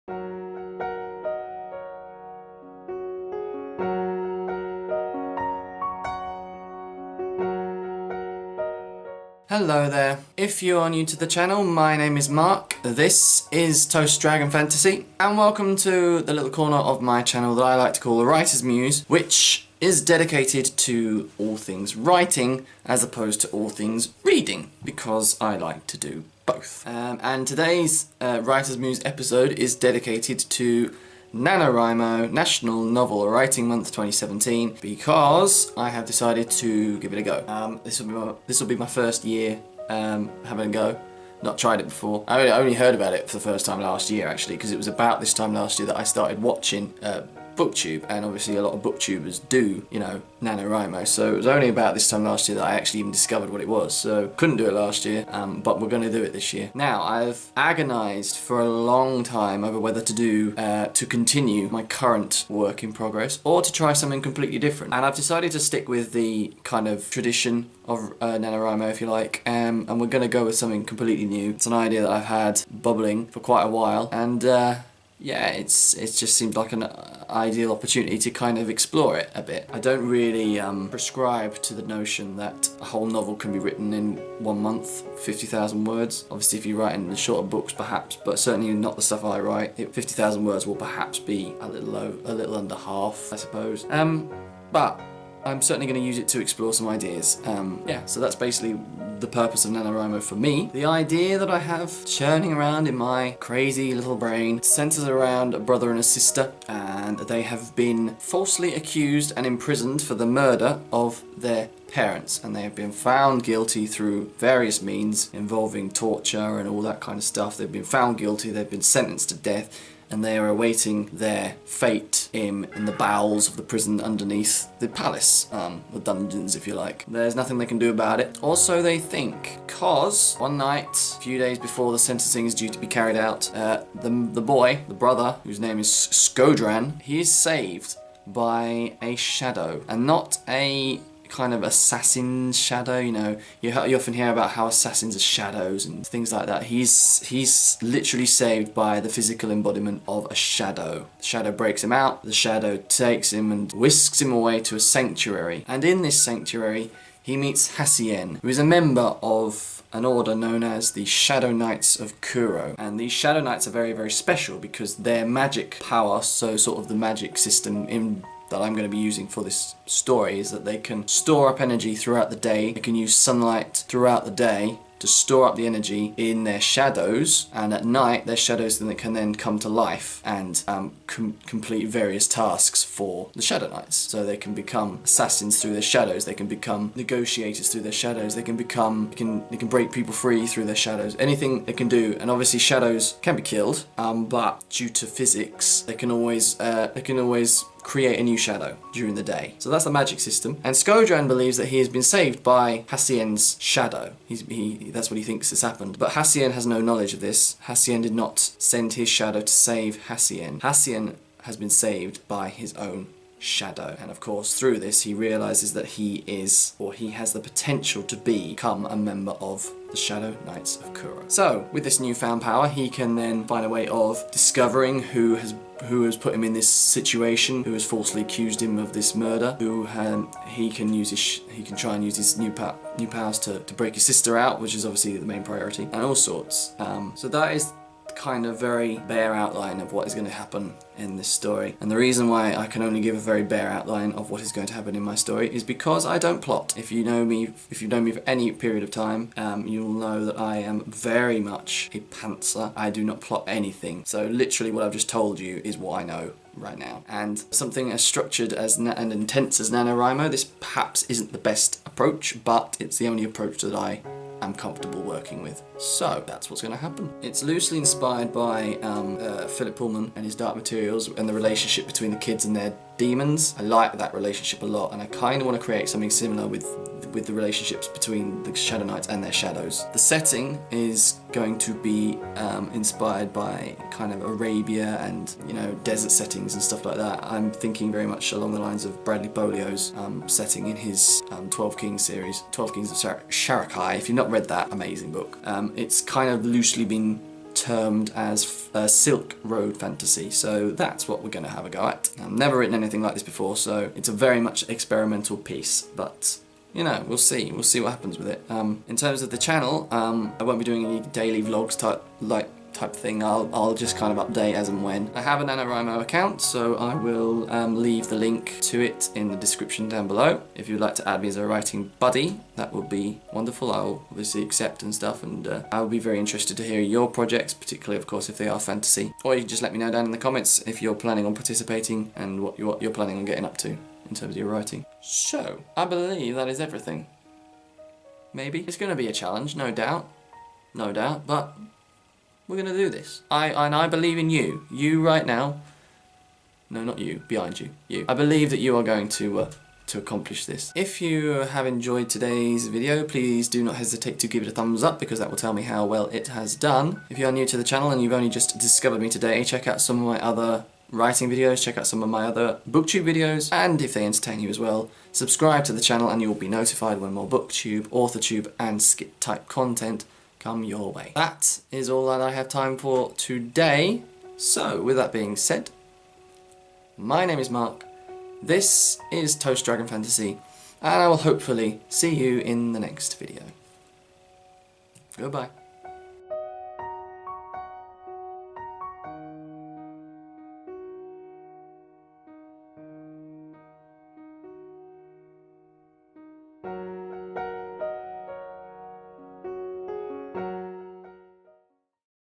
Hello there. If you are new to the channel, my name is Mark, this is Toast Dragon Fantasy, and welcome to the little corner of my channel that I like to call the Writer's Muse, which is dedicated to all things writing as opposed to all things reading, because I like to do both. And today's Writer's Muse episode is dedicated to NaNoWriMo National Novel Writing Month 2017 because I have decided to give it a go. This will be my first year having a go. Not tried it before. I only heard about it for the first time last year actually, because it was about this time last year that I started watching BookTube, and obviously a lot of booktubers do, you know, NaNoWriMo, so it was only about this time last year that I actually even discovered what it was, so couldn't do it last year, but we're going to do it this year. Now, I've agonised for a long time over whether to continue my current work in progress, or to try something completely different, and I've decided to stick with the kind of tradition of NaNoWriMo, if you like, and we're going to go with something completely new. It's an idea that I've had bubbling for quite a while, and yeah, it just seemed like an ideal opportunity to kind of explore it a bit. I don't really prescribe to the notion that a whole novel can be written in 1 month, 50,000 words. Obviously if you write in the shorter books perhaps, but certainly not the stuff I write. 50,000 words will perhaps be a little under half, I suppose. But I'm certainly going to use it to explore some ideas. Yeah, so that's basically the purpose of NaNoWriMo for me. The idea that I have churning around in my crazy little brain centers around a brother and a sister, and they have been falsely accused and imprisoned for the murder of their parents, and they have been found guilty through various means involving torture and all that kind of stuff. They've been found guilty, they've been sentenced to death, and they are awaiting their fate in the bowels of the prison underneath the palace, the dungeons if you like. There's nothing they can do about it. Also they think, because one night, a few days before the sentencing is due to be carried out, the boy, the brother, whose name is Skodran, he is saved by a shadow, and not a kind of assassin shadow, you know, you often hear about how assassins are shadows and things like that. He's literally saved by the physical embodiment of a shadow. The shadow breaks him out, the shadow takes him and whisks him away to a sanctuary, and in this sanctuary he meets Hassien, who is a member of an order known as the Shadow Knights of Kuro. And these Shadow Knights are very, very special because their magic power, so sort of the magic system that I'm going to be using for this story, is that they can store up energy throughout the day. They can use sunlight throughout the day to store up the energy in their shadows, and at night their shadows can then come to life and complete various tasks for the Shadow Knights. So they can become assassins through their shadows, they can become negotiators through their shadows, they can break people free through their shadows, anything they can do. And obviously shadows can be killed, but due to physics they can always create a new shadow during the day. So that's the magic system. And Skodran believes that he has been saved by Hassien's shadow. That's what he thinks has happened. But Hassien has no knowledge of this. Hassien did not send his shadow to save Hassien. Hassien has been saved by his own shadow. And of course through this he realizes that he has the potential to become a member of the Shadow Knights of Kuro. So with this newfound power he can then find a way of discovering who has put him in this situation, who has falsely accused him of this murder, who he can try and use his new powers to break his sister out, which is obviously the main priority, and all sorts. So that is kind of very bare outline of what is going to happen in this story. And the reason why I can only give a very bare outline of what is going to happen in my story is because I don't plot. If you know me for any period of time, you'll know that I am very much a pantser. I do not plot anything. So literally what I've just told you is what I know right now. And something as structured and intense as NaNoWriMo, this perhaps isn't the best approach, but it's the only approach that I am comfortable working with. So that's what's going to happen. It's loosely inspired by Philip Pullman and his Dark Materials and the relationship between the kids and their demons. I like that relationship a lot, and I kind of want to create something similar with the relationships between the Shadow Knights and their shadows. The setting is going to be inspired by kind of Arabia and, you know, desert settings and stuff like that. I'm thinking very much along the lines of Bradley Bolio's setting in his 12 Kings series, 12 Kings of Sharakai. If you've not read that amazing book, it's kind of loosely been termed as Silk Road Fantasy, so that's what we're going to have a go at. I've never written anything like this before, so it's a very much experimental piece, but you know, we'll see what happens with it. In terms of the channel, I won't be doing any daily vlogs type thing. I'll just kind of update as and when. I have a NaNoWriMo account, so I will leave the link to it in the description down below. If you'd like to add me as a writing buddy, that would be wonderful. I'll obviously accept and stuff, and I'll be very interested to hear your projects, particularly of course if they are fantasy. Or you can just let me know down in the comments if you're planning on participating and what you're planning on getting up to in terms of your writing. So, I believe that is everything. Maybe. It's going to be a challenge, no doubt, but we're going to do this. I believe in you. You right now. No, not you. Behind you. You. I believe that you are going to accomplish this. If you have enjoyed today's video, please do not hesitate to give it a thumbs up, because that will tell me how well it has done. If you are new to the channel and you've only just discovered me today, check out some of my other writing videos, check out some of my other booktube videos, and if they entertain you as well, subscribe to the channel and you will be notified when more booktube, authortube and skit type content come your way. That is all that I have time for today. So with that being said, my name is Mark, this is Toast Dragon Fantasy, and I will hopefully see you in the next video. Goodbye.